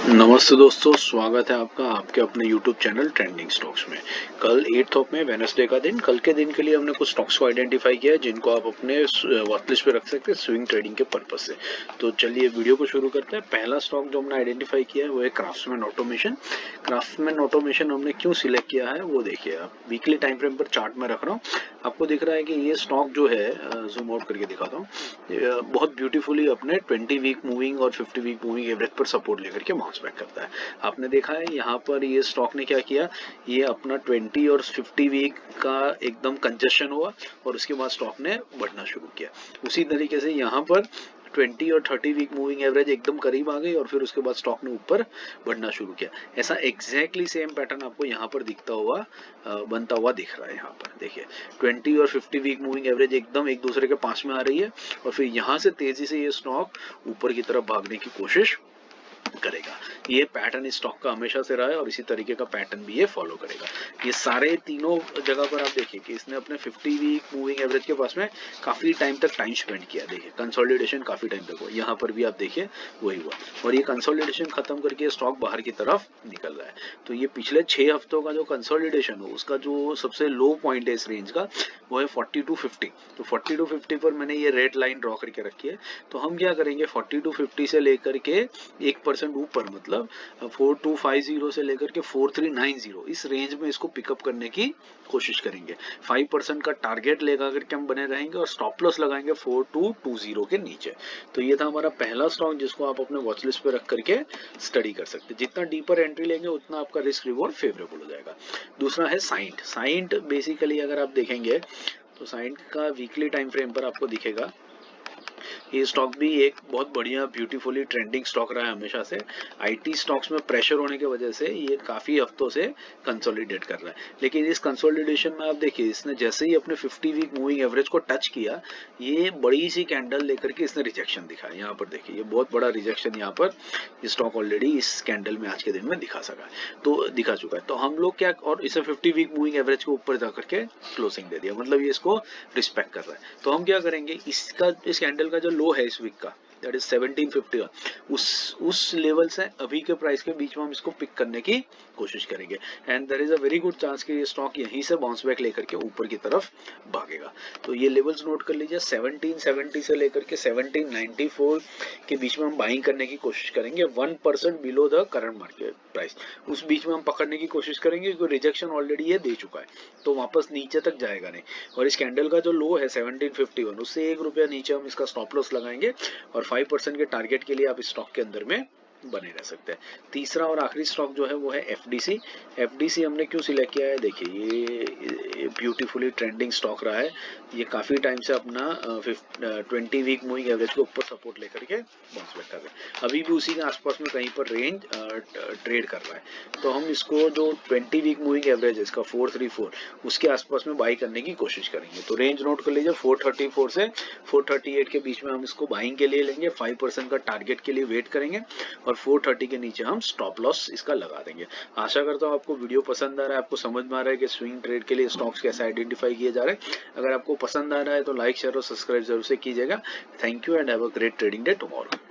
नमस्ते दोस्तों, स्वागत है आपका आपके अपने YouTube चैनल ट्रेंडिंग स्टॉक्स में। कल 8 ऑफ में वेडनेसडे का दिन, कल के दिन के लिए हमने कुछ स्टॉक्स को आइडेंटिफाई किया है जिनको आप अपने वॉच लिस्ट पे रख सकते हैं स्विंग ट्रेडिंग के पर्पज से। तो चलिए वीडियो को शुरू करते हैं। पहला स्टॉक जो हमने आइडेंटिफाई किया है वो है क्राफ्ट्समैन ऑटोमेशन। क्राफ्ट्समैन ऑटोमेशन हमने क्यों सिलेक्ट किया है वो देखिए आप। वीकली टाइम फ्रेम पर चार्ट में रख रहा हूँ, आपको दिख रहा है कि ये स्टॉक जो है, जूम आउट करके दिखाता हूँ, बहुत ब्यूटीफुली अपने 20 वीक मूविंग और 50 वीक मूविंग एवरेज पर सपोर्ट लेकर के बाउंस बैक करता है। आपने देखा है यहाँ पर ये स्टॉक ने क्या किया, ये अपना 20 और 50 वीक का एकदम कंजेशन हुआ और उसके बाद स्टॉक ने बढ़ना शुरू किया। उसी तरीके से यहाँ पर 20 और 30 वीक मूविंग एवरेज एकदम करीब आ गई और फिर उसके बाद स्टॉक ने ऊपर बढ़ना शुरू किया। ऐसा एग्जैक्टली सेम पैटर्न आपको यहाँ पर दिखता हुआ बनता हुआ दिख रहा है। यहाँ पर देखिए 20 और 50 वीक मूविंग एवरेज एकदम एक दूसरे के पास में आ रही है और फिर यहाँ से तेजी से ये स्टॉक ऊपर की तरफ भागने की कोशिश करेगा। ये पैटर्न इस स्टॉक का हमेशा से रहा है और इसी तरीके का पैटर्न भी ये फॉलो करेगा। ये सारे तीनों जगह पर आप देखिए कि इसने अपने 50 वीक मूविंग एवरेज के पास में काफी टाइम तक टाइम स्पेंड किया। देखिए कंसोलिडेशन काफी टाइम तक हुआ, यहाँ पर भी आप देखिए वही हुआ और ये कंसोलिडेशन खत्म करके स्टॉक बाहर की तरफ निकल रहा है। तो ये पिछले 6 हफ्तों का जो कंसोलिडेशन हो उसका जो सबसे लो पॉइंट है इस रेंज का वो है 40 टू 50। तो 40 टू 50 पर मैंने ये रेड लाइन ड्रॉ करके रखी है। तो हम क्या करेंगे 40 टू 50 से लेकर के 1% ऊपर, मतलब 4250 से लेकर के 4390 इस रेंज में इसको पिकअप करने की कोशिश करेंगे। 5% का टारगेट लगा करके हम बने रहेंगे और स्टॉप लॉस लगाएंगे 4220 के नीचे। तो ये था हमारा पहला स्टॉक जिसको आप अपने वॉच लिस्ट पे रख करके स्टडी कर सकते हैं। जितना डीपर एंट्री लेंगे उतना आपका रिस्क रिवॉर्ड फेवरेबल हो जाएगा। दूसरा है साइंट। साइंट बेसिकली अगर आप देखेंगे तो साइंट का वीकली टाइम फ्रेम पर आपको दिखेगा ये स्टॉक भी एक बहुत बढ़िया ब्यूटीफुली ट्रेंडिंग स्टॉक रहा है हमेशा से। आईटी स्टॉक्स में प्रेशर होने की वजह से ये काफी हफ्तों से कंसोलिडेट कर रहा है, लेकिन इस कंसोलिडेशन में आप देखिए इसने जैसे ही अपने 50 वीक मूविंग एवरेज को टच किया, ये बड़ी सी कैंडल लेकर के इसने रिजेक्शन दिखाया। यहाँ पर देखिए ये बहुत बड़ा रिजेक्शन यहाँ पर स्टॉक ऑलरेडी इस कैंडल में आज के दिन में दिखा सका है, तो दिखा चुका है। तो हम लोग क्या, और इसे 50 वीक मूविंग एवरेज के ऊपर जाकर के क्लोजिंग दे दिया, मतलब ये इसको रिस्पेक्ट कर रहा है। तो हम क्या करेंगे, इसका इस कैंडल का जो लो है इस वीक का, दैट इज 1751, उस लेवल से अभी के प्राइस के बीच में हम इसको पिक करने की कोशिश करेंगे and there is a very good chance कि ये स्टॉक यहीं से बाउंस बैक लेकर के ऊपर की तरफ भागेगा। तो ये लेवल्स नोट कर लीजिए, 1770 से लेकर के 1794 के बीच में हम बाइंग करने की कोशिश करेंगे, 1% below the current market price. उस बीच में हम पकड़ने की कोशिश करेंगे क्योंकि रिजेक्शन ऑलरेडी ये दे चुका है, तो वापस नीचे तक जाएगा नहीं। और इस कैंडल का जो लो है 1751, उससे 1 रुपया नीचे हम इसका स्टॉप लॉस लगाएंगे और 5% के टारगेट के लिए आप इस स्टॉक के अंदर में बने रह सकते हैं। तीसरा और आखिरी स्टॉक जो है वो है एफडीसी। एफडीसी हमने क्यों सिलेक्ट किया है, देखिए ये ब्यूटीफुली ट्रेंडिंग स्टॉक रहा है। ये काफी टाइम से अपना 20 वीक मूविंग एवरेज के ऊपर सपोर्ट लेकर के बाउंस बैक कर रहा है, अभी भी उसी के आसपास में कहीं पर रेंज ट्रेड कर रहा है। तो हम इसको जो 20 वीक मूविंग एवरेज है इसका 434, उसके आसपास में बाई करने की कोशिश करेंगे। तो रेंज नोट कर लीजिए, 434 से 438 के बीच में हम इसको बाइंग के लिए लेंगे, 5% का टारगेट के लिए वेट करेंगे और 430 के नीचे हम स्टॉप लॉस इसका लगा देंगे। आशा करता हूँ आपको वीडियो पसंद आ रहा है, आपको समझ में आ रहा है कि स्विंग ट्रेड के लिए स्टॉक्स कैसे आइडेंटिफाई किए जा रहे हैं। अगर आपको पसंद आ रहा है तो लाइक शेयर और सब्सक्राइब जरूर से कीजिएगा। Thank you and have a great trading day tomorrow.